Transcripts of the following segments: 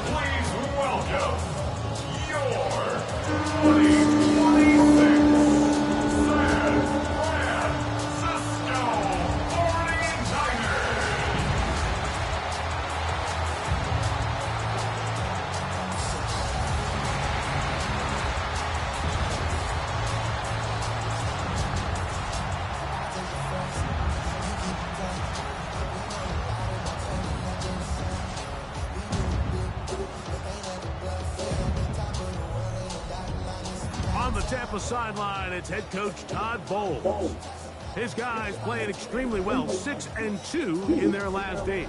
Please welcome your 2026 San Francisco 49ers. On the Tampa sideline, it's head coach Todd Bowles. His guys playing extremely well, 6-2 in their last 8.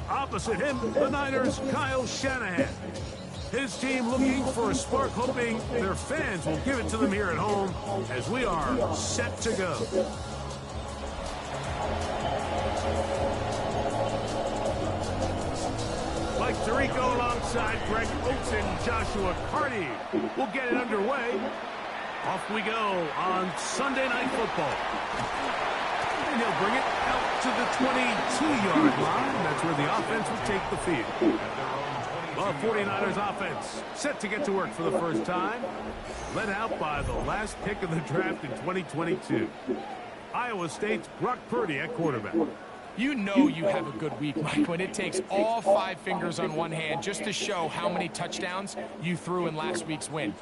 Opposite him, the Niners' Kyle Shanahan. His team looking for a spark, hoping their fans will give it to them here at home as we are set to go. Mike Tirico alongside Greg Oates and Joshua Carty will get it underway. Off we go on Sunday Night Football. And he'll bring it out to the 22-yard line. That's where the offense will take the field. Well, 49ers offense set to get to work for the first time. Led out by the last pick of the draft in 2022. Iowa State's Brock Purdy at quarterback. You know you have a good week, Mike, when it takes all 5 fingers on one hand just to show how many touchdowns you threw in last week's win.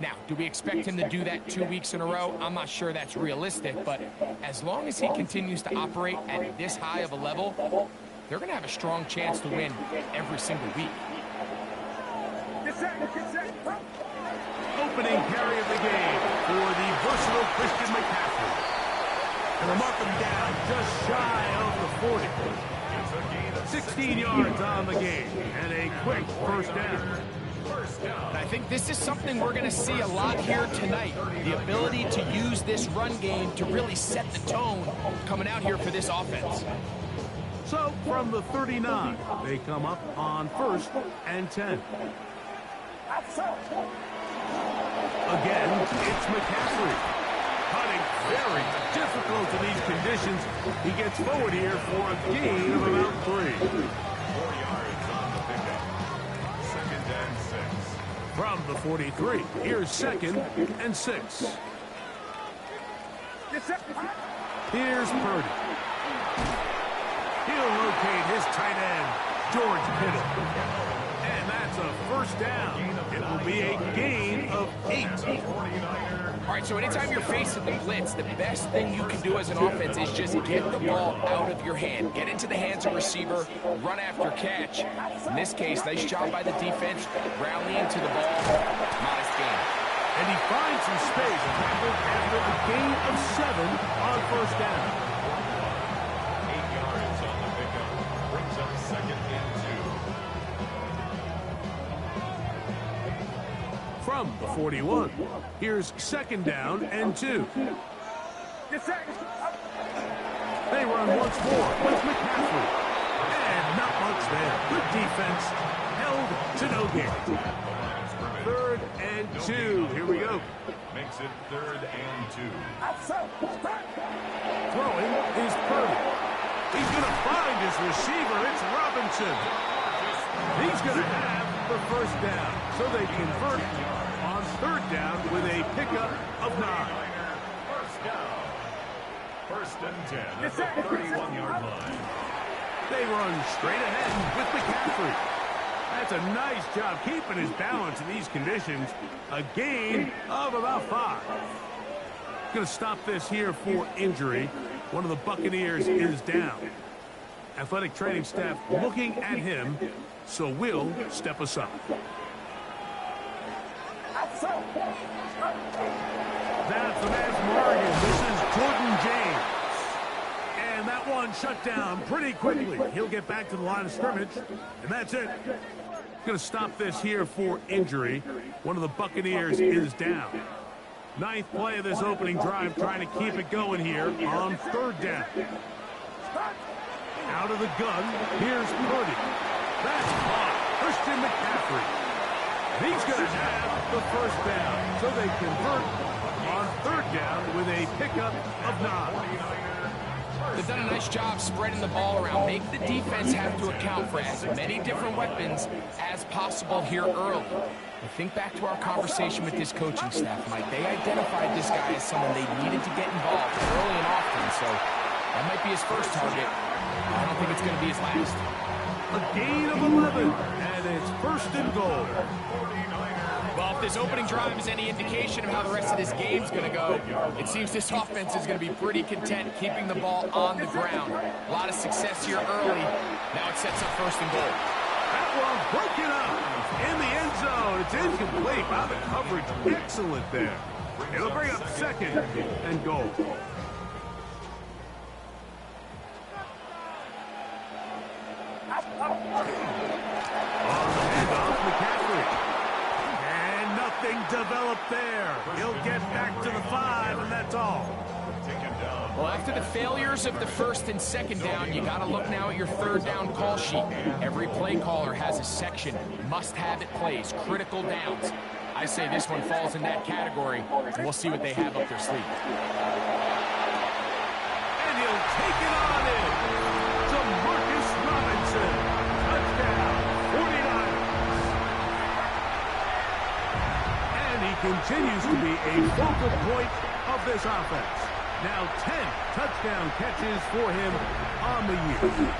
Now, do we expect him to do that 2 weeks in a row? I'm not sure that's realistic, but as long as he continues to operate at this high of a level, they're going to have a strong chance to win every single week. Opening carry of the game for the versatile Christian McCaffrey. And they'll mark him down just shy of the 40. 16 yards on the game and a quick first down. And I think this is something we're going to see a lot here tonight. The ability to use this run game to really set the tone coming out here for this offense. So from the 39, they come up on 1st and 10. Again, it's McCaffrey. Cutting very difficult in these conditions. He gets forward here for a gain of about 3. 4 yards on the pickup. 2nd and 6. From the 43, here's 2nd and 6. Here's Purdy. He'll locate his tight end, George Kittle. And that's a first down. It will be a gain of 8. All right, so anytime you're facing the blitz, the best thing you can do as an offense is just get the ball out of your hand. Get into the hands of receiver, run after catch. In this case, nice job by the defense, rallying to the ball. Modest gain. And he finds some space after a gain of 7 on first down. 8 yards on the pickup. Brings up 2nd and 2. From the 41, here's 2nd down and 2. They run once more with McCaffrey. And not much there. Good defense. Held to no gain. 3rd and 2. Here we go. Makes it 3rd and 2. Throwing is Purdy. He's going to find his receiver. It's Robinson. He's going to have the first down. So they convert on 3rd down with a pickup of 9. First down. 1st and 10 at the 31-yard line. They run straight ahead with McCaffrey. That's a nice job keeping his balance in these conditions. A gain of about 5. Going to stop this here for injury. One of the Buccaneers is down. Athletic training staff looking at him, so we'll step aside. That's the man from Oregon. This is Jordan James. And that one shut down pretty quickly. He'll get back to the line of scrimmage, and that's it. Going to stop this here for injury. One of the Buccaneers is down. 9th play of this opening drive, trying to keep it going here on 3rd down. Out of the gun, here's Purdy. That's caught. Christian McCaffrey. He's going to have the first down. So they convert on 3rd down with a pickup of 9. They've done a nice job spreading the ball around. Make the defense have to account for as many different weapons as possible here early. I think back to our conversation with this coaching staff, Mike. They identified this guy as someone they needed to get involved early and often, so that might be his first target. I don't think it's going to be his last. A gain of 11, and it's first and goal. Well, if this opening drive is any indication of how the rest of this game's going to go, it seems this offense is going to be pretty content keeping the ball on the ground. A lot of success here early. Now it sets up first and goal. That one broken up in the end zone. It's incomplete. Wow, the coverage excellent there. It'll bring up second and goal. Developed there. He'll get back to the 5, and that's all. Well, after the failures of the first and second down, you got to look now at your third down call sheet. Every play caller has a section, must-have-it plays, critical downs. I say this one falls in that category, and we'll see what they have up their sleeve. And he'll take it on in to Marcus Robinson. Touchdown, 49ers. Continues to be a focal point of this offense. Now 10 touchdown catches for him on the year.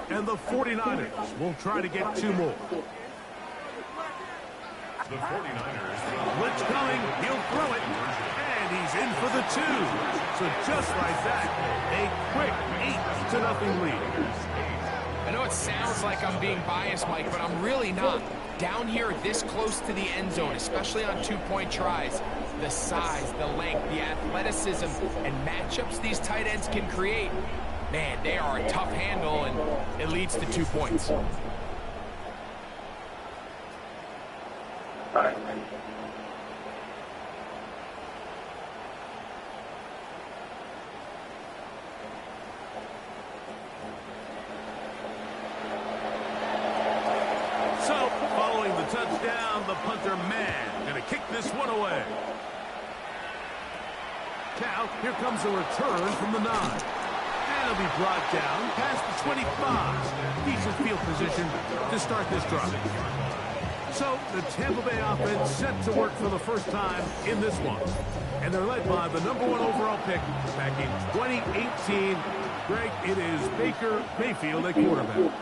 And the 49ers will try to get 2 more. The 49ers. Blitz coming. He'll throw it. And he's in for the 2. So just like that, a quick 8-0 lead. I know it sounds like I'm being biased, Mike, but I'm really not. Down here this close to the end zone, especially on 2-point tries, the size, the length, the athleticism, and matchups these tight ends can create, man, they are a tough handle, and it leads to 2 points. So, following the touchdown, the punter man gonna kick this one away. Now, here comes a return from the 9. He'll be brought down past the 25. Decent field position to start this drive. So the Tampa Bay offense set to work for the first time in this one. And they're led by the #1 overall pick back in 2018. Greg, it is Baker Mayfield at quarterback.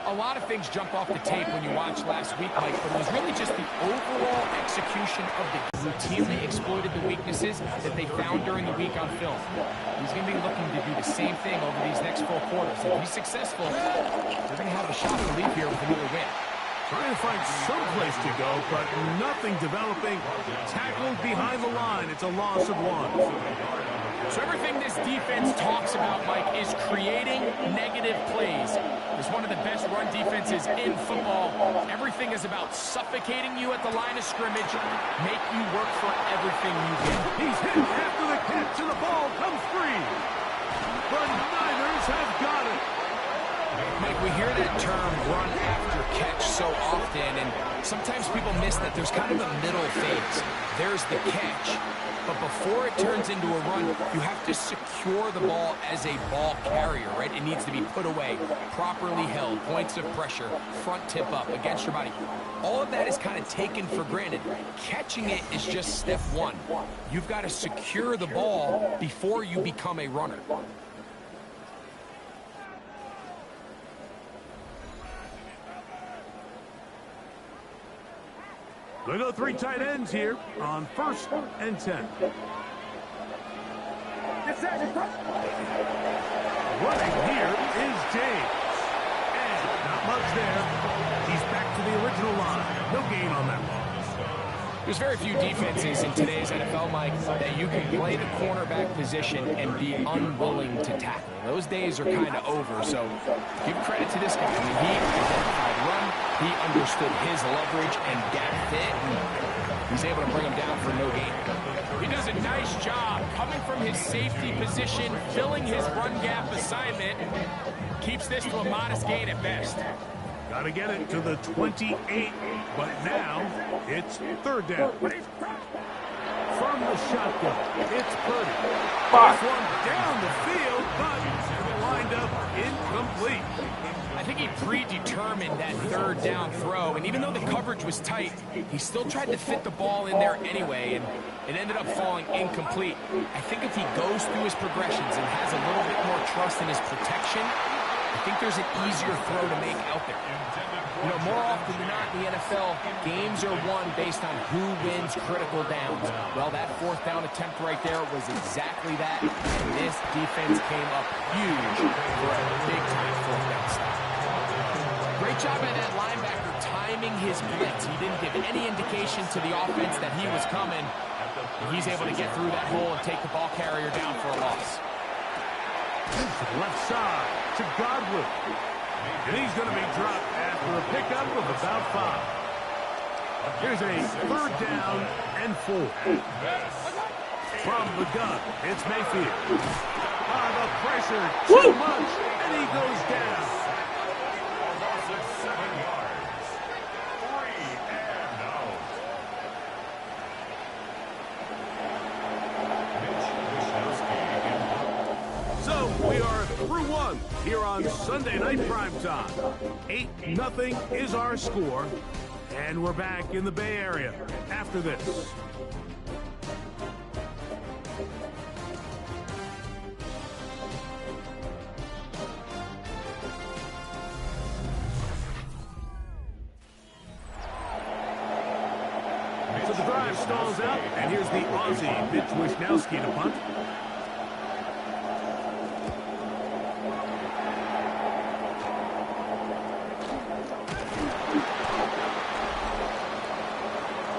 A lot of things jump off the tape when you watch last week, Mike, but it was really just the overall execution of the routinely exploited the weaknesses that they found during the week on film. He's going to be looking to do the same thing over these next 4 quarters. If he's successful, they're going to have a shot to leave here with another win. Trying to find some place to go, but nothing developing. Tackled behind the line. It's a loss of 1. So everything this defense talks about, Mike, is creating negative plays. It's one of the best run defenses in football. Everything is about suffocating you at the line of scrimmage, make you work for everything you get. He's hit after the catch, and the ball comes free. The Niners have got it. Mike, we hear that term run after catch so often, and sometimes people miss that there's kind of a middle phase. There's the catch. But before it turns into a run, you have to secure the ball as a ball carrier, right? It needs to be put away, properly held, points of pressure, front tip up against your body. All of that is kind of taken for granted. Catching it is just step 1. You've got to secure the ball before you become a runner. They go 3 tight ends here on 1st and 10. Running here is James. And not much there. He's back to the original line. No gain on that one. There's very few defenses in today's NFL, Mike, that you can play the cornerback position and be unwilling to tackle. Those days are kind of over, so give credit to this guy. I mean, he identified run, He understood his leverage and gap fit. He's able to bring him down for no gain. He does a nice job coming from his safety position, filling his run gap assignment. Keeps this to a modest gain at best. Got to get it to the 28, but now it's third down. From the shotgun, it's Purdy. This one down the field, but lined up incomplete. I think he predetermined that third down throw, and even though the coverage was tight, he still tried to fit the ball in there anyway, and it ended up falling incomplete. I think if he goes through his progressions and has a little bit more trust in his protection, I think there's an easier throw to make out there. You know, more often than not in the NFL, games are won based on who wins critical downs. Well, that fourth down attempt right there was exactly that, and this defense came up huge for a big-time fourth down stop. Great job by that linebacker timing his blitz. He didn't give any indication to the offense that he was coming, and he's able to get through that hole and take the ball carrier down for a loss. To the left side, to Godwin. And he's going to be dropped after a pickup of about 5. Here's a third down and 4. From the gun, it's Mayfield. The pressure too much, and he goes down. Loss of 7 yards. 3 and out. So we are through one here on Sunday Night Primetime. 8-0 is our score, and we're back in the Bay Area after this. So the drive stalls out, and here's the Aussie, Mitch Wishnowski, to punt.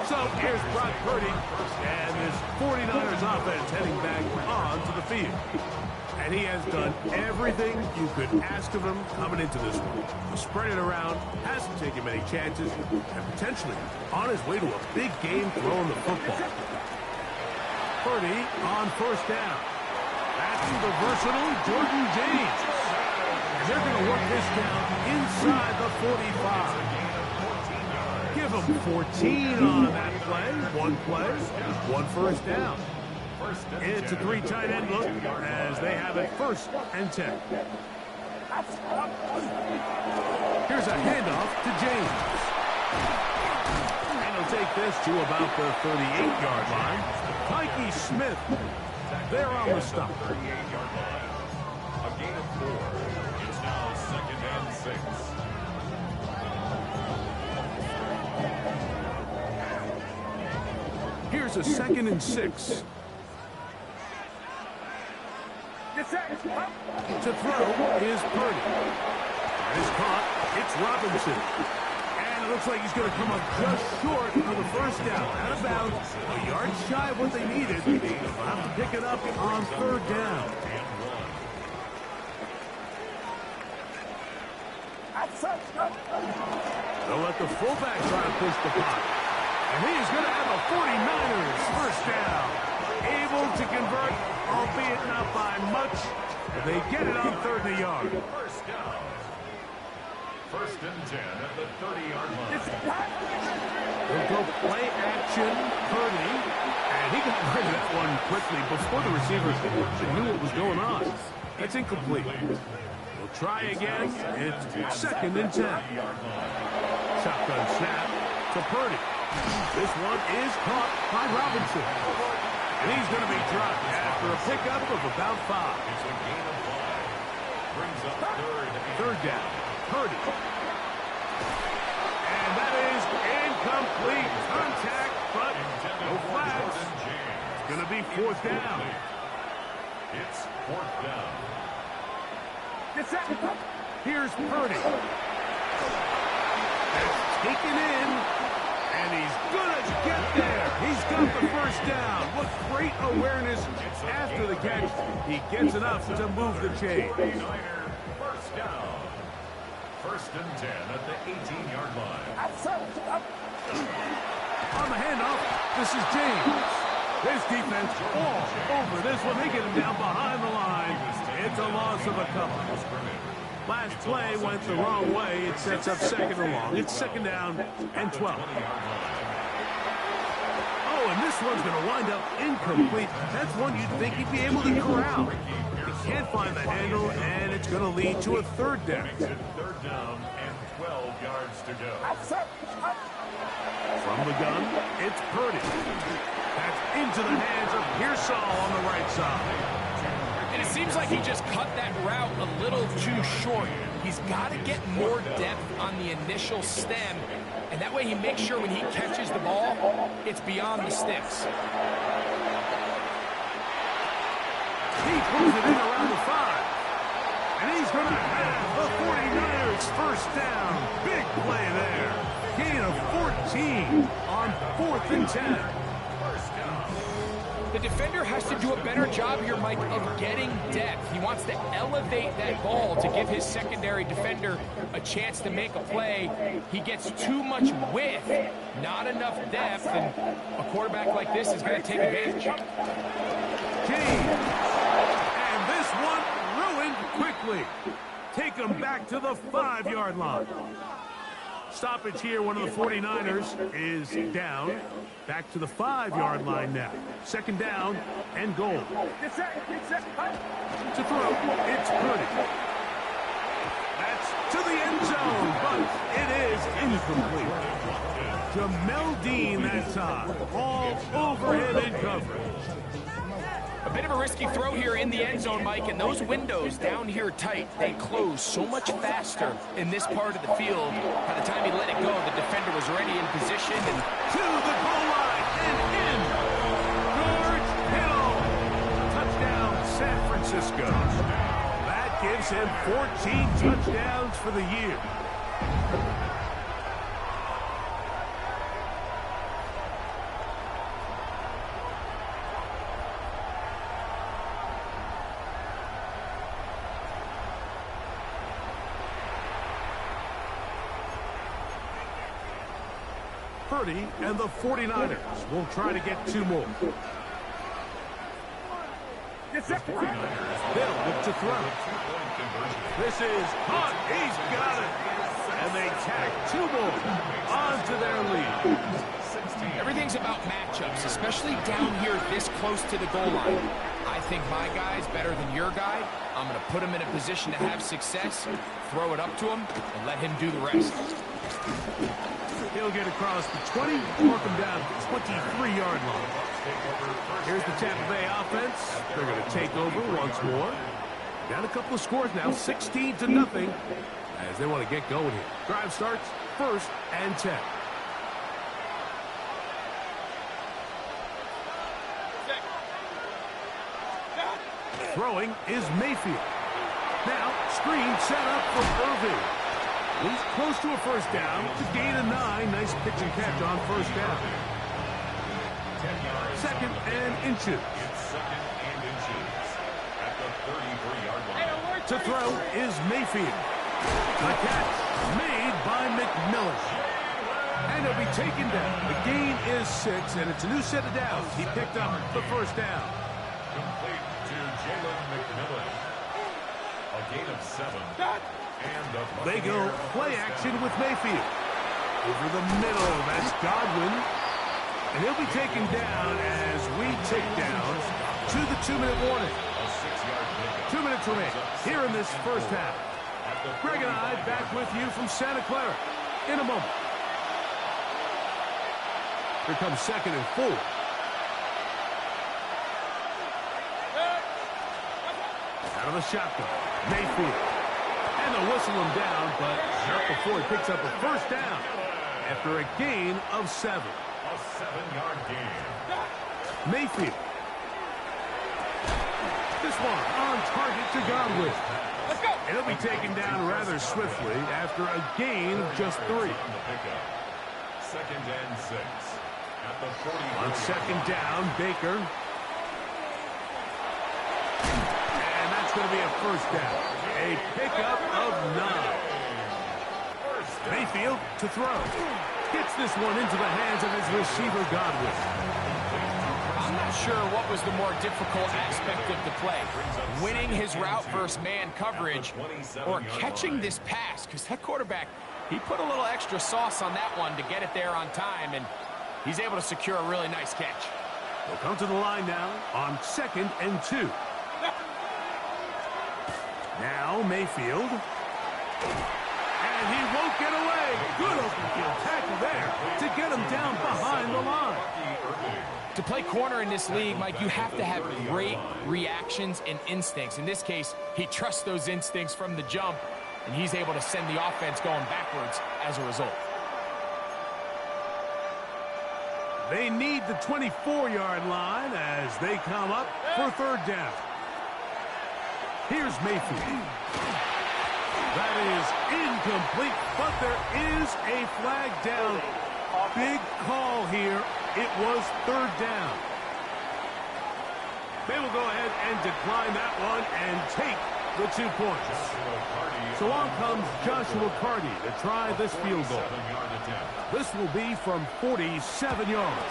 So here's Brock Purdy, and this 49ers offense heading back onto the field. And he has done everything you could ask of him coming into this one. Spread it around, hasn't taken many chances, and potentially on his way to a big game throwing the football. Purdy on first down. That's the versatile Jordan James. And they're going to work this down inside the 45. Give them 14 on that play. One play, one first down. It's a 3 tight end look as they have it 1st and 10. Here's a handoff to James. And he'll take this to about the 38-yard line. Mikey Smith there on the stop. 38-yard line. A gain of 4. It's now 2nd and 6. Here's a 2nd and 6. To throw is Purdy. It's caught. It's Robinson. And it looks like he's going to come up just short of the first down. Out of bounds. A yard shy of what they needed. They'll have to pick it up on 3rd down. They'll let the fullback try to push the puck. And he's going to have a 49ers first down. Able to convert, albeit not by much. But they get it on 3rd and a yard. First down. 1st and 10 at the 30-yard line. They'll go play action, Purdy. And he can bring that one quickly before the receivers knew what was going on. That's incomplete. We'll try again. It's 2nd and 10. Shotgun snap to Purdy. This one is caught by Robinson. And he's going to be dropped after a pickup of about 5. It's a gain of 5. Brings up 3rd down. Purdy. And that is incomplete. Contact, but no flags. It's going to be 4th down. It's 4th down. Here's Purdy. That's taken in. And he's going to get there. He's got the first down. What great awareness after the catch. He gets enough to move the chain. First down. First and 10 at the 18-yard line. On the handoff, this is James. This defense all over this one. They get him down behind the line. It's a loss of a couple. Last play went the wrong way. It sets up second and long. It's second down and 12. Oh, and this one's going to wind up incomplete. That's one you'd think he'd be able to corral. He can't find the handle, and it's going to lead to a third down. Third down and 12 yards to go. From the gun, it's Purdy. That's into the hands of Pearsall on the right side. And it seems like he just cut that route a little too short. He's got to get more depth on the initial stem, and that way he makes sure when he catches the ball, it's beyond the sticks. He pulls it in around the 5. And he's going to have the 49ers first down. Big play there. Gain of 14 on 4th and 10. The defender has to do a better job here, Mike, of getting depth. He wants to elevate that ball to give his secondary defender a chance to make a play. He gets too much width, not enough depth, and a quarterback like this is going to take advantage. And this one ruined quickly. Take him back to the 5-yard line. Stoppage here, one of the 49ers is down. Back to the 5-yard line now. Second down and goal. To throw, it's Purdy. That's to the end zone, but it is incomplete. Jamel Dean that time. All over him in coverage. A bit of a risky throw here in the end zone, Mike, and those windows down here tight, they close so much faster in this part of the field. By the time he let it go, the defender was already in position. And to the goal line and in. George Hill. Touchdown, San Francisco. That gives him 14 touchdowns for the year. Purdy and the 49ers will try to get 2 more. They'll look to throw. This is caught. He's got it. And they tack 2 more onto their lead. Everything's about matchups, especially down here this close to the goal line. I think my guy's better than your guy. I'm going to put him in a position to have success, throw it up to him, and let him do the rest. He'll get across the 20, mark him down at the 23-yard line. Here's the Tampa Bay offense. They're going to take over once more. Down a couple of scores now, 16-0, as they want to get going here. Drive starts first and 10. Throwing is Mayfield. Now, screen set up for Irving. He's close to a first down. To gain a 9. Nice pitch and catch on first down. Second and inches. At the 33-yard line. To throw is Mayfield. The catch made by McMillan. And he'll be taken down. The gain is 6, and it's a new set of downs. He picked up the first down. Complete to Jalen McMillan. A gain of 7. They go play action with Mayfield. Over the middle, that's Godwin. And he'll be taken down as we tick down to the 2-minute warning. 2 minutes remain here in this first half. Greg and I back with you from Santa Clara in a moment. Here comes second and 4. Out of the shotgun, Mayfield. And they'll whistle him down, but not before he picks up a first down after a gain of 7. A 7-yard gain. Mayfield. This one on target to Godwin. Let's go. And he'll be taken down rather swiftly after a gain of just 3. Second and 6. At the 40. On second down, Baker. And that's going to be a first down. A pickup of 9. Mayfield to throw. Gets this one into the hands of his receiver, Godwin. I'm not sure what was the more difficult aspect of the play. Winning his route versus man coverage or catching this pass, because that quarterback, he put a little extra sauce on that one to get it there on time, and he's able to secure a really nice catch. They'll come to the line now on 2nd and 2. Now Mayfield. And he won't get away. Good open field tackle there to get him down behind the line. To play corner in this league, Mike, you have to have great reactions and instincts. In this case, he trusts those instincts from the jump, and he's able to send the offense going backwards as a result. They need the 24-yard line as they come up for 3rd down. Here's Mayfield. That is incomplete, but there is a flag down. Big call here. It was 3rd down. They will go ahead and decline that one and take the 2 points. So on comes Joshua Carty to try this field goal. This will be from 47 yards.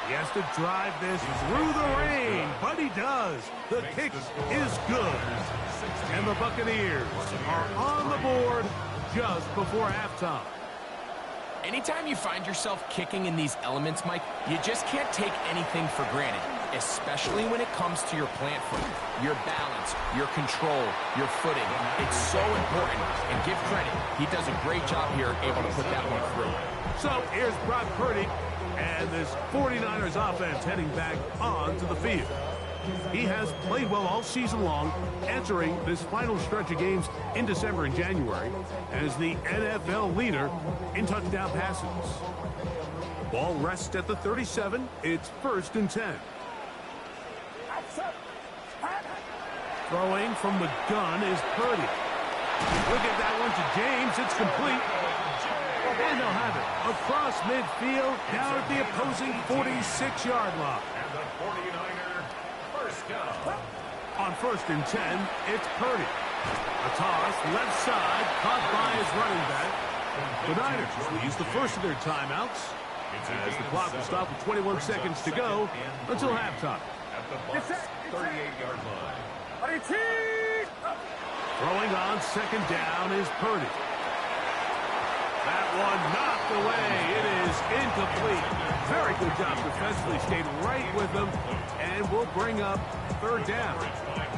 He has to drive this through the rain, but he does. The kick is good. And the Buccaneers are on the board just before halftime. Anytime you find yourself kicking in these elements, Mike, you just can't take anything for granted, especially when it comes to your plant foot, your balance, your control, your footing. It's so important, and give credit. He does a great job here, able to put that one through. So here's Brock Purdy and this 49ers offense heading back onto the field. He has played well all season long, entering this final stretch of games in December and January as the NFL leader in touchdown passes. Ball rests at the 37. It's 1st and 10. Throwing from the gun is Purdy. Look at that one to James. It's complete. And they'll have it across midfield, down at the opposing 46-yard line. And the 49er first down. On 1st and 10, it's Purdy. A toss, left side, caught by his running back. The Niners will use the first of their timeouts as the clock will stop with 21 seconds to go until halftime. At the Bucs 38-yard line. Throwing on 2nd down is Purdy. That one knocked away. It is incomplete. Very good job defensively. Stayed right with them. And we'll bring up 3rd down.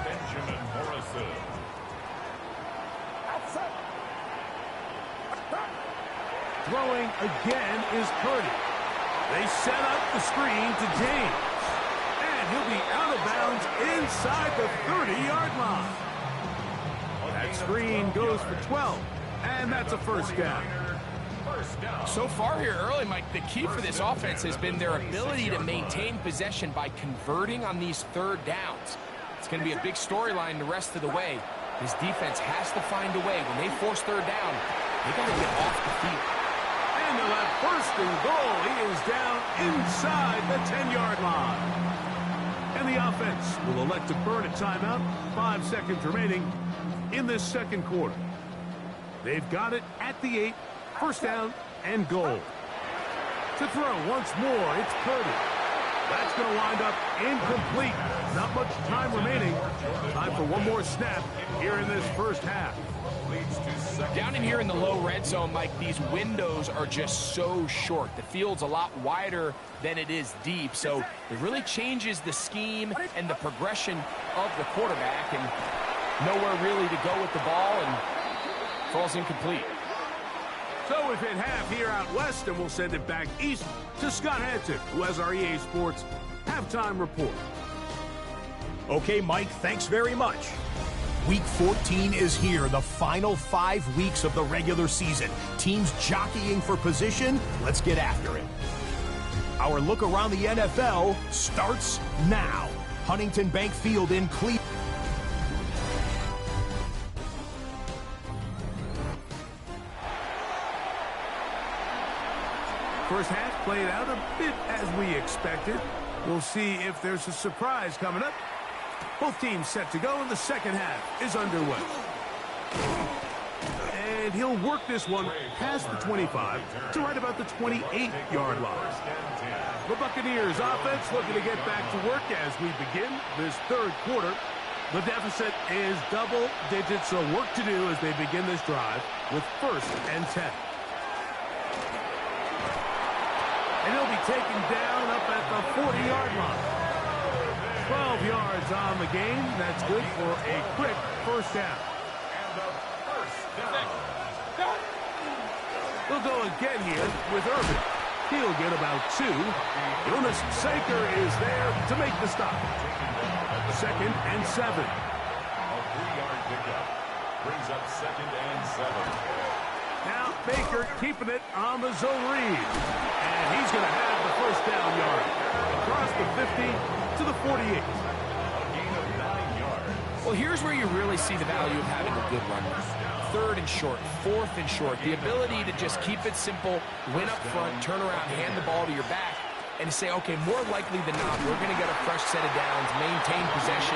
Benjamin Morrison. Throwing again is Purdy. They set up the screen to James. And he'll be out of bounds inside the 30-yard line. That screen goes for 12. And that's a 1st down. So far here early, Mike, the key for this offense has been their ability to maintain possession by converting on these 3rd downs. It's going to be a big storyline the rest of the way. This defense has to find a way. When they force 3rd down, they got to get off the field. And they'll have 1st and goal. He is down inside the 10-yard line. And the offense will elect to burn a timeout. 5 seconds remaining in this 2nd quarter. They've got it at the 8. 1st down and goal. To throw once more, it's Purdy. That's going to wind up incomplete. Not much time remaining. Time for one more snap here in this 1st half. Down in here in the low red zone, Mike, these windows are just so short. The field's a lot wider than it is deep, so it really changes the scheme and the progression of the quarterback, and nowhere really to go with the ball, and falls incomplete. So we've hit half here out west, and we'll send it back east to Scott Hanson, who has our EA Sports halftime report. Okay, Mike, thanks very much. Week 14 is here, the final 5 weeks of the regular season. Teams jockeying for position. Let's get after it. Our look around the NFL starts now. Huntington Bank Field in Cleveland. First half played out a bit as we expected. We'll see if there's a surprise coming up. Both teams set to go, and the second half is underway. And he'll work this one past the 25 to right about the 28-yard line. The Buccaneers offense looking to get back to work as we begin this third quarter. The deficit is double digits, so work to do as they begin this drive with 1st and 10. And he'll be taken down up at the 40-yard line. 12 yards on the game. That's good for a quick first down. They'll go again here with Irvin. He'll get about 2. Jonas Saker is there to make the stop. 2nd and 7. A 3-yard pickup brings up 2nd and 7. Now Baker keeping it on the zone read. And he's going to have the first down yard. Across the 50 to the 48. A gain of 9 yards. Well, here's where you really see the value of having a good runner. 3rd and short, 4th and short. The ability to just keep it simple, win up front, turn around, hand the ball to your back, and say, okay, more likely than not, we're going to get a fresh set of downs, maintain possession,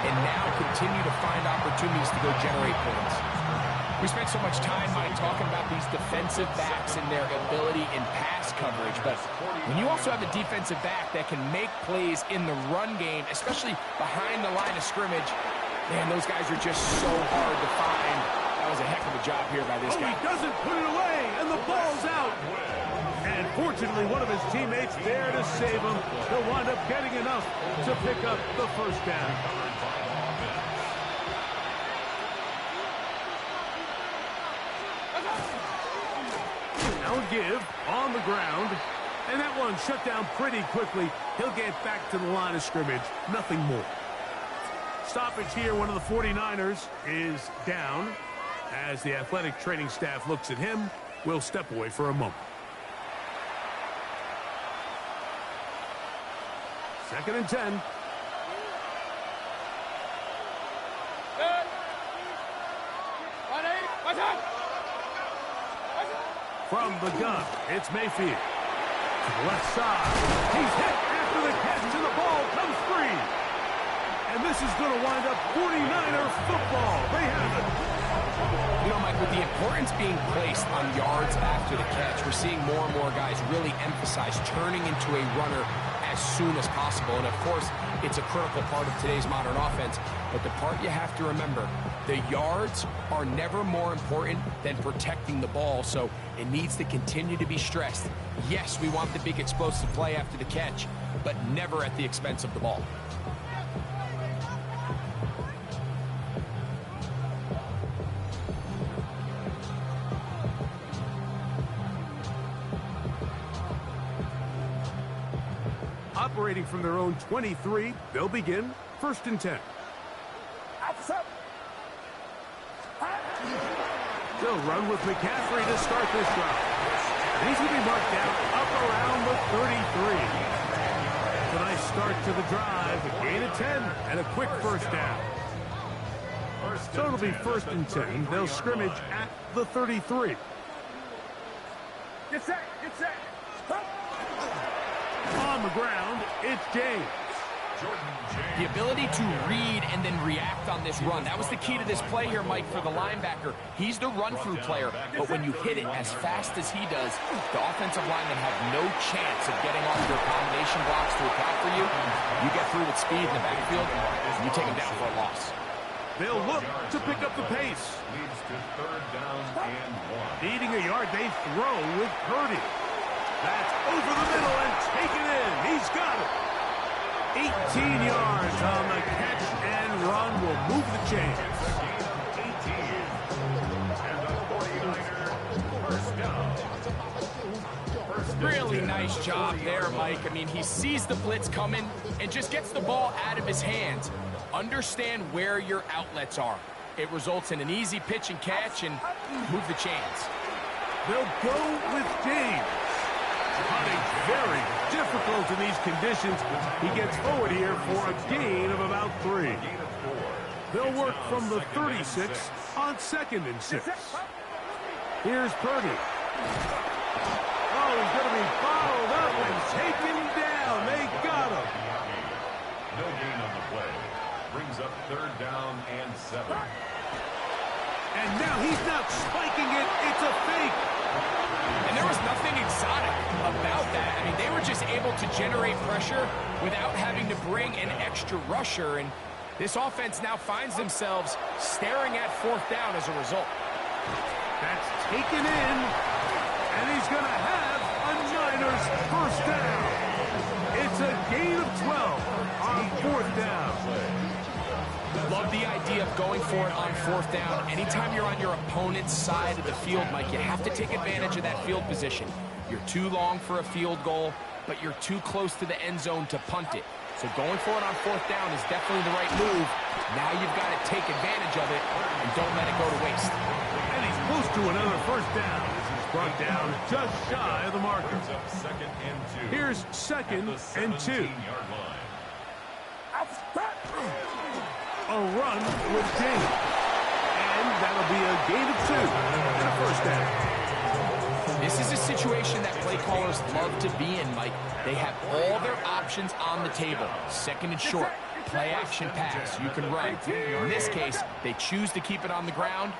and now continue to find opportunities to go generate points. We spent so much time, Mike, talking about these defensive backs and their ability in pass coverage, but when you also have a defensive back that can make plays in the run game, especially behind the line of scrimmage, man, those guys are just so hard to find. That was a heck of a job here by this guy. He doesn't put it away, and the ball's out. And fortunately, one of his teammates there to save him. He'll wind up getting enough to pick up the first down. Now give on the ground. And that one shut down pretty quickly. He'll get back to the line of scrimmage. Nothing more. Stoppage here. One of the 49ers is down. As the athletic training staff looks at him, we'll step away for a moment. 2nd and 10. From the gun, it's Mayfield. To the left side. He's hit after the catch, and the ball comes free. And this is going to wind up 49er football. They have it. You know, Mike, with the importance being placed on yards after the catch, we're seeing more and more guys really emphasize turning into a runner as soon as possible. And, of course, it's a critical part of today's modern offense. But the part you have to remember, the yards are never more important than protecting the ball. So it needs to continue to be stressed. Yes, we want the big explosive play after the catch, but never at the expense of the ball. Operating from their own 23, they'll begin 1st and 10. They'll run with McCaffrey to start this drive. He's going to be marked down up around the 33. It's a nice start to the drive, a gain of 10, and a quick first down. So it'll be 1st and 10. They'll scrimmage at the 33. Get set, get set. On the ground, it's James. The ability to read and then react on this run. That was the key to this play here, Mike, for the linebacker. He's the run-through player, but when you hit it as fast as he does, the offensive linemen have no chance of getting off your combination blocks to account for you. You get through with speed in the backfield, and you take him down for a loss. They'll look to pick up the pace. Leads to 3rd down and 1. Needing a yard, they throw with Purdy. That's over the middle and taken in. He's got it. 18 yards on the catch and run will move the chains. Really nice job there, Mike. I mean, he sees the blitz coming and just gets the ball out of his hands. Understand where your outlets are. It results in an easy pitch and catch and move the chains. They'll go with James. Hunting very difficult in these conditions. He gets forward here for a gain of about 3. They'll work from the 36 on 2nd and 6. Here's Purdy. Oh, he's going to be followed up and taken down. They got him. No gain on the play. Brings up 3rd down and 7. And now he's not spiking it. It's a fake. And there was nothing exotic about that. I mean, they were just able to generate pressure without having to bring an extra rusher. And this offense now finds themselves staring at fourth down as a result. That's taken in. And he's going to have a Niners first down. It's a gain of 12 on fourth down. Love the idea of going for it on fourth down. Anytime you're on your opponent's side of the field, Mike, you have to take advantage of that field position. You're too long for a field goal, but you're too close to the end zone to punt it. So going for it on fourth down is definitely the right move. Now you've got to take advantage of it and don't let it go to waste. And he's close to another first down. He's brought down just shy of the marker. Second and 2. Here's second and 2. A run with James. And that'll be a gain of 2 and a first down. This is a situation that play callers love to be in, Mike. They have all their options on the table. Second and short, play action pass, you can run. In this case, they choose to keep it on the ground,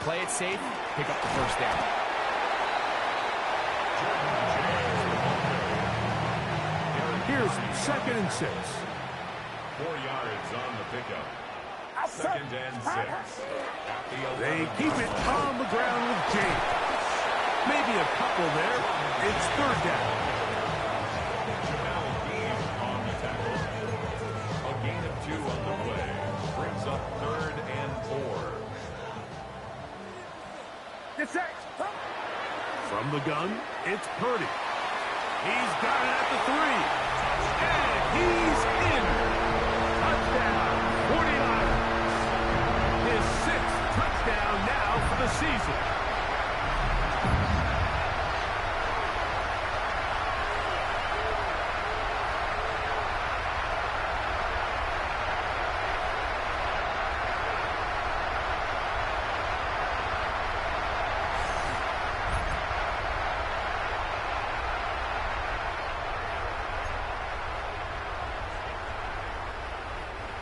play it safe, pick up the first down. Here's second and 6. 4 yards on the pickup. Second and 6. They keep it on the ground with James. Maybe a couple there. It's third down. On the tackle. A gain of 2 on the play. Brings up third and 4. From the gun, it's Purdy. He's got it at the 3. And he's in. Touchdown, 49ers. His 6th touchdown now for the season.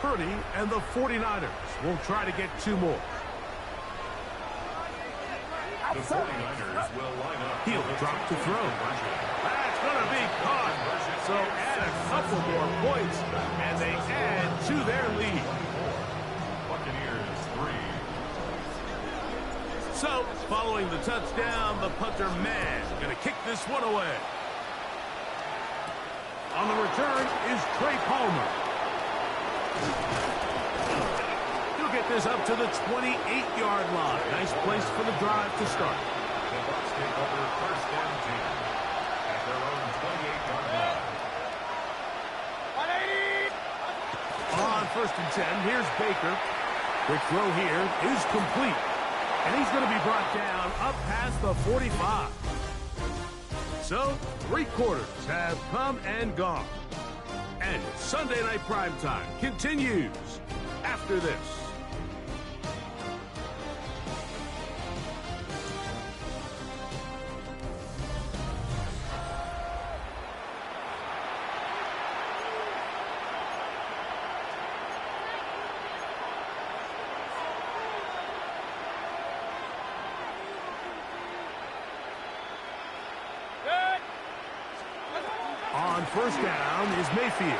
Purdy and the 49ers will try to get 2 more. The 49ers will line up. He'll drop to throw. That's going to be caught. So add a couple more points, and they add to their lead. Buccaneers 3. So, following the touchdown, the punter man going to kick this one away. On the return is Trey Palmer. He'll get this up to the 28-yard line. Nice place for the drive to start. The Bucs take over first and 10 at their own 28-yard line. On first and 10, here's Baker. Quick throw here is complete. And he's going to be brought down up past the 45. So, 3 quarters have come and gone. And Sunday Night Primetime continues after this. On first down is Mayfield.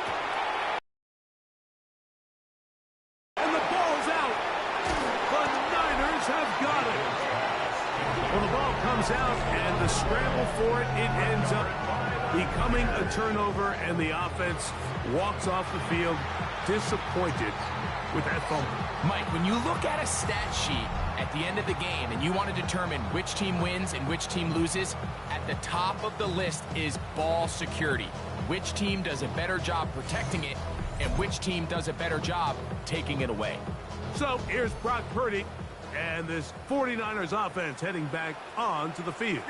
And the ball's out. The Niners have got it. Well, the ball comes out, and the scramble for it, it ends up becoming a turnover, and the offense walks off the field disappointed with that fumble. Mike, when you look at a stat sheet at the end of the game and you want to determine which team wins and which team loses, at the top of the list is ball security. Which team does a better job protecting it and which team does a better job taking it away. So here's Brock Purdy and this 49ers offense heading back onto the field.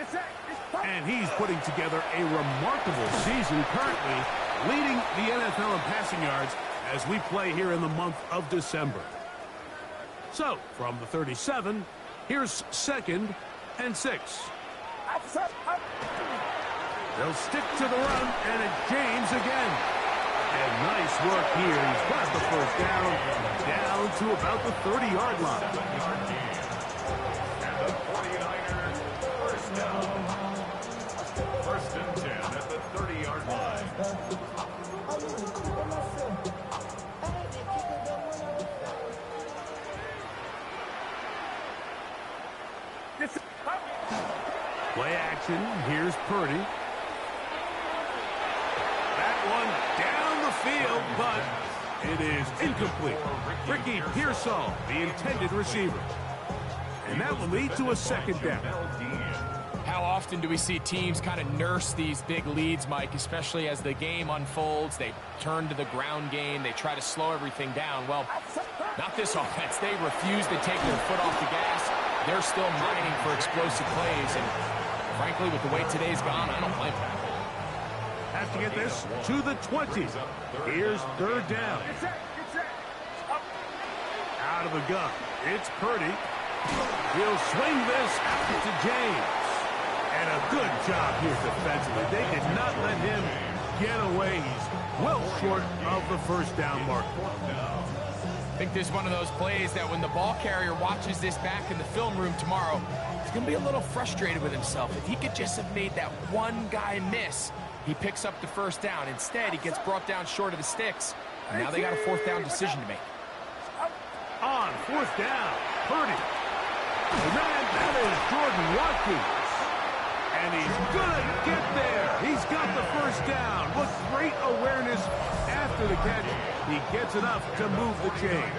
And he's putting together a remarkable season currently, leading the NFL in passing yards as we play here in the month of December. So, from the 37, here's second and 6. They'll stick to the run, and it's James again. And nice work here. He's got the first down to about the 30-yard line. 30-yard line. Play action. Here's Purdy. That one down the field, but it is incomplete. Ricky Pearsall, the intended receiver. And that will lead to a second down. How often do we see teams kind of nurse these big leads, Mike, especially as the game unfolds? They turn to the ground game. They try to slow everything down. Well, not this offense. They refuse to take their foot off the gas. They're still mining for explosive plays. And frankly, with the way today's gone, I don't blame them. Have to get this to the 20. Here's third down. Out of the gun. It's Purdy. He'll swing this out to James. And a good job here defensively. They did not let him get away. He's well short of the first down mark. I think this is one of those plays that when the ball carrier watches this back in the film room tomorrow, he's going to be a little frustrated with himself. If he could just have made that one guy miss, he picks up the first down. Instead, he gets brought down short of the sticks. And now they got a fourth down decision to make. On fourth down, Purdy. And then that is Jordan Watkins. And he's gonna get there. He's got the first down. What great awareness after the catch. He gets enough to move the chains.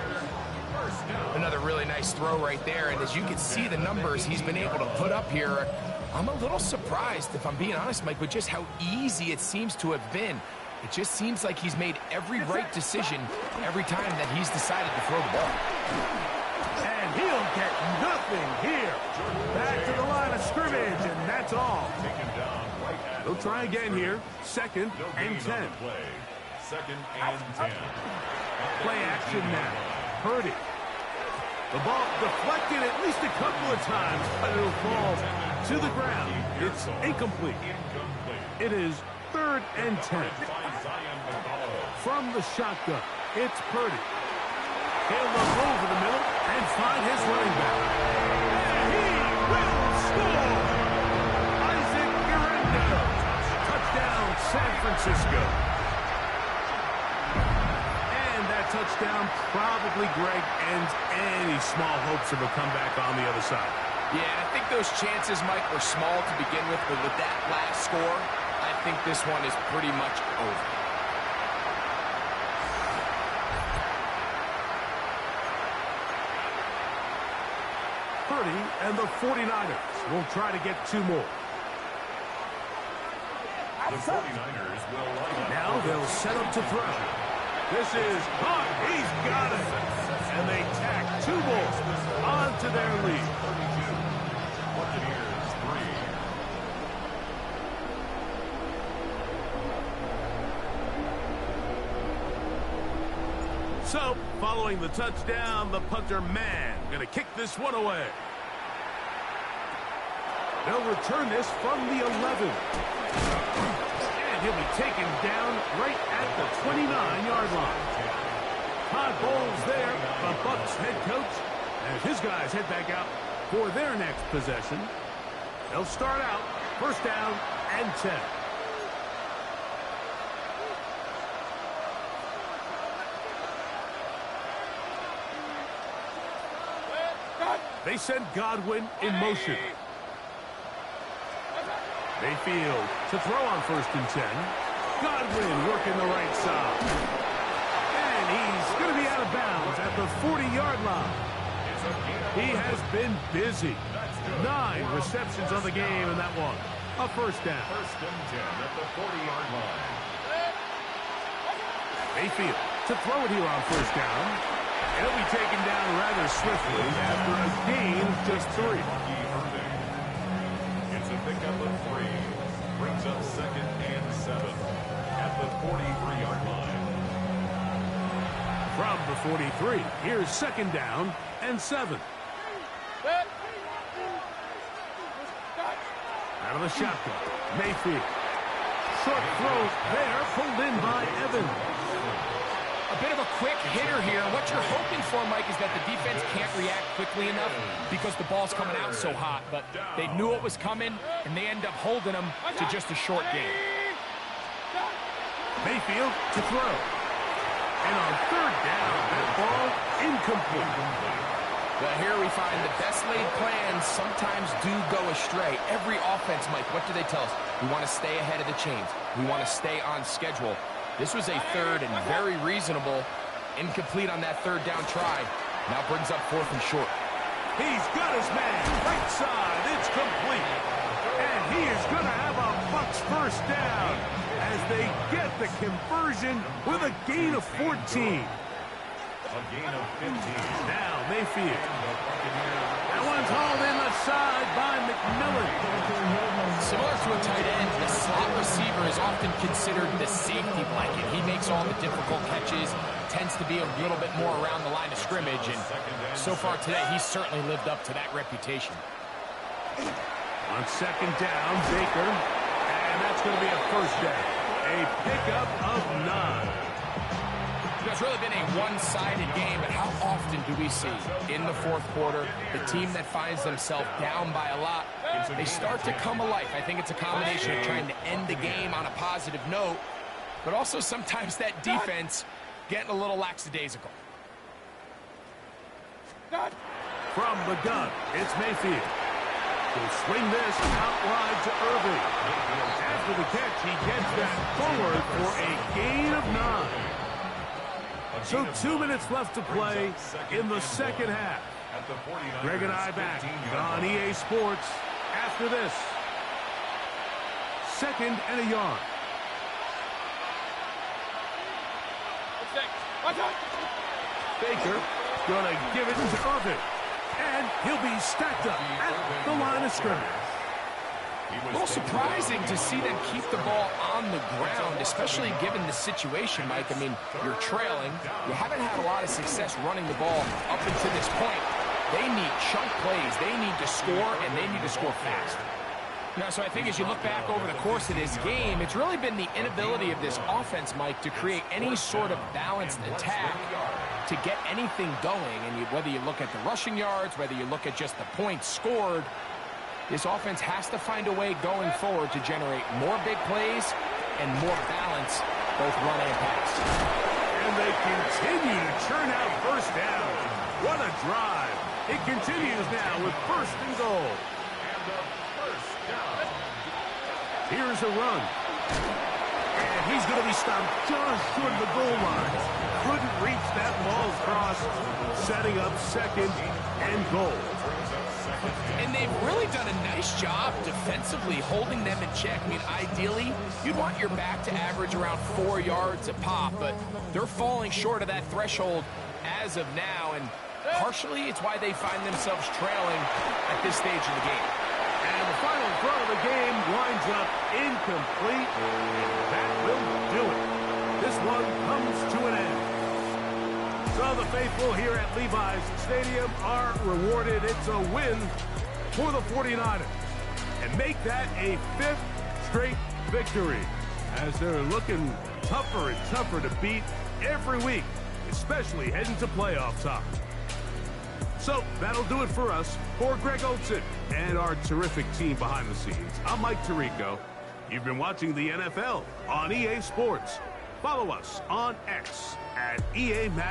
Another really nice throw right there. And as you can see the numbers he's been able to put up here, I'm a little surprised, if I'm being honest, Mike, with just how easy it seems to have been. It just seems like he's made every right decision every time that he's decided to throw the ball. And he'll get nothing here. Back to the line of scrimmage, and that's all. They'll try again here. Second and 10. Second and 10. Play action now. Purdy. The ball deflected at least a couple of times, but it'll fall to the ground. It's incomplete. It is third and 10. From the shotgun, it's Purdy. He'll look over the middle and find his running back. And he will score! Isaac Guerrero. Touchdown, San Francisco. And that touchdown probably, Greg, ends any small hopes of a comeback on the other side. Yeah, I think those chances, Mike, were small to begin with, but with that last score, I think this one is pretty much over. Purdy and the 49ers will try to get two more. The 49ers will line up. Now they'll set up to throw. This is caught. He's got it. And they tack two more onto their lead. Buccaneers 3. So, following the touchdown, the punter man going to kick this one away. They'll return this from the 11. And he'll be taken down right at the 29-yard line. Todd Bowles there, the Bucs head coach, as his guys head back out for their next possession. They'll start out first down and 10. They send Godwin in motion. Mayfield to throw on first and 10. Godwin working the right side. And he's going to be out of bounds at the 40-yard line. He has been busy. 9 receptions on the game in that one. A first down. First and 10 at the 40-yard line. Mayfield to throw it here on first down. He'll be taken down rather swiftly after a gain of just 3. It's a pickup of 3. Brings up second and 7 at the 43-yard line. From the 43, here's second down and 7. Out of the shotgun, Mayfield. Short throw there, pulled in by Evans. A bit of a quick hitter here. What you're hoping for, Mike, is that the defense can't react quickly enough because the ball's coming out so hot. But they knew it was coming, and they end up holding them to just a short game. Mayfield to throw. And on third down, that ball incomplete. Well, here we find the best laid plans sometimes do go astray. Every offense, Mike, what do they tell us? We want to stay ahead of the chains. We want to stay on schedule. This was a third and very reasonable. Incomplete on that third down try. Now brings up 4th and short. He's got his man. Right side. It's complete. And he is going to have a Bucs first down as they get the conversion with a gain of 14. A gain of 15. Now Mayfield. That one's hauled in the side by McMillan. Similar to a tight end, the slot receiver is often considered the safety blanket. He makes all the difficult catches, tends to be a little bit more around the line of scrimmage, and so far today, he's certainly lived up to that reputation. On second down, Baker, and that's going to be a first down. A pickup of 9. It's really been a one-sided game, but how often do we see in the fourth quarter the team that finds themselves down by a lot, they start to come alive? I think it's a combination of trying to end the game on a positive note, but also sometimes that defense getting a little lackadaisical. From the gun, it's Mayfield. He'll swing this out wide to Irving. After the catch, he gets that forward for a gain of 9. So 2 minutes left to play in the second half. Greg and I back on EA Sports after this. 2nd and a yard. Baker gonna give it to Irving. And he'll be stacked up at the line of scrimmage. A little surprising to see them keep the ball on the ground, especially given the situation, Mike. I mean, you're trailing. You haven't had a lot of success running the ball up until this point. They need chunk plays. They need to score, and they need to score fast. Now, so I think as you look back over the course of this game, it's really been the inability of this offense, Mike, to create any sort of balanced attack to get anything going. And whether you look at the rushing yards, whether you look at just the points scored, this offense has to find a way going forward to generate more big plays and more balance, both run and pass. And they continue to churn out first down. What a drive. It continues now with 1st and goal. Here's a run. And he's going to be stopped just short of the goal line. Couldn't reach that ball across, setting up 2nd and goal. And they've really done a nice job defensively holding them in check. I mean, ideally, you'd want your back to average around 4 yards a pop, but they're falling short of that threshold as of now, and partially it's why they find themselves trailing at this stage of the game. And the final throw of the game winds up incomplete. That will do it. This one comes to an end. So the faithful here at Levi's Stadium are rewarded. It's a win for the 49ers. And make that a 5th straight victory as they're looking tougher and tougher to beat every week, especially heading to playoff time. So that'll do it for us. For Greg Olsen and our terrific team behind the scenes, I'm Mike Tirico. You've been watching the NFL on EA Sports. Follow us on X at EA Madden.